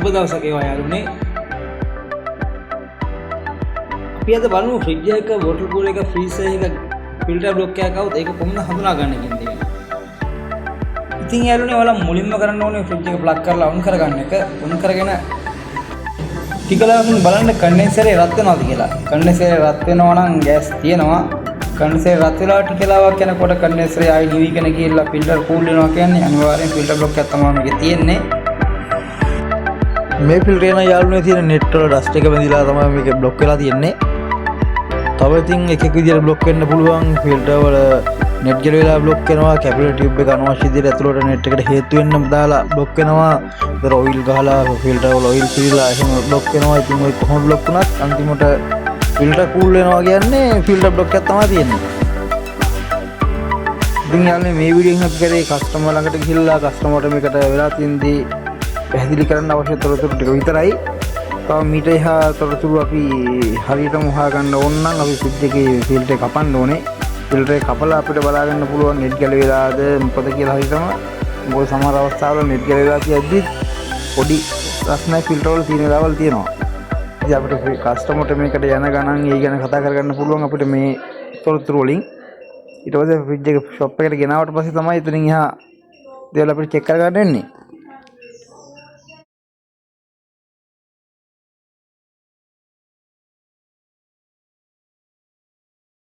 සුබ දවසක ඒවා යාළුවනේ. අපි අද බලමු ෆ්‍රිජ් එක, වෝටර් කූලර් එක, ෆ්‍රීසර් එක, ෆිල්ටර් බ්ලොක් එකක් આવුත් ඒක කොහොමද හඳුනා ගන්න කියන්නේ. ඉතින් යාළුවනේ ඔයාලා මුලින්ම කරන්න ඕනේ ෆ්‍රිජ් එක ප්ලග් කරලා ඔන් කරගන්න එක. ඔන් කරගෙන ටිකලාකින් බලන්න කන්ඩෙන්සරේ රත් වෙනවද කියලා. කන්ඩෙන්සරේ රත් වෙනවා නම් ගෑස් තියෙනවා. කන්ඩෙන්සරේ රත් වෙලා ටික වෙලාවක් යනකොට කන්ඩෙන්සරේ ආයි නිවිගෙන ගිහලා ෆිල්ටර් කූල් වෙනවා කියන්නේ අනිවාර්යෙන් ෆිල්ටර් බ්ලොක් එකක් තමයි මේකේ තියෙන්නේ. මේ ෆිල්ටරේ නම් යාළුවනේ තියෙන නෙට් වල ඩස්ට් එක බැඳිලා තමයි මේක බ්ලොක් වෙලා තියෙන්නේ. තව ඉතින් එක විදියට බ්ලොක් වෙන්න පුළුවන් ෆිල්ටර් වල නෙට් ගිල වෙලා බ්ලොක් වෙනවා. කැපිලර් ටියුබ් එක අනවශ්‍ය විදියට ඇතුළට නෙට් එකට හේතු වෙන්න දාලා බ්ලොක් වෙනවා. ඒතර ඔයිල් ගහලා ෆිල්ටර් වල ඔයිල් පිරීලා එහෙම බ්ලොක් වෙනවා. ඉතින් ඔය කොහොම බ්ලොක් වුණත් අන්තිමට ෆිල්ටර් කූල් වෙනවා කියන්නේ ෆිල්ටර් බ්ලොක් එකක් තමයි තියෙන්නේ. ඉතින් යාළුවනේ මේ වීඩියෝ එකෙන් අපි කරේ කස්ටමර් ළඟට ගිහිල්ලා කස්ටමර්ට මේකට වෙලා තියෙන දේ පැහැදිලි කරන්න අවශ්‍ය තොරතුරු ටික විතරයි. තව මීට එහා තොරතුරු අපි හරියටම හොයාගන්න ඕන නම් අපි ෆ්‍රිජ් එකේ ෆිල්ටර් එක කපන්න ඕනේ. ෆිල්ටර් එක කපලා අපිට බලා ගන්න පුළුවන් නෙට් ගැලවිලාද මොකද කියලා හරියටම. මොකද සමහර අවස්ථාවල නෙට් ගැලවිලා තියෙද්දි පොඩි ප්‍රශ්න ෆිල්ටර් වල තියෙන ලාවල් තියෙනවා. ඉතින් අපිට කස්ටමර්ට මේකට යන ගණන් ඒ ගැන කතා කරගන්න පුළුවන් අපිට මේ තොරතුරු වලින්. ඊට පස්සේ ෆ්‍රිජ් එක ෂොප් එකට ගෙනාවට පස්සේ තමයි එතනින් එහා දේවල් අපිට චෙක් කරගන්න වෙන්නේ.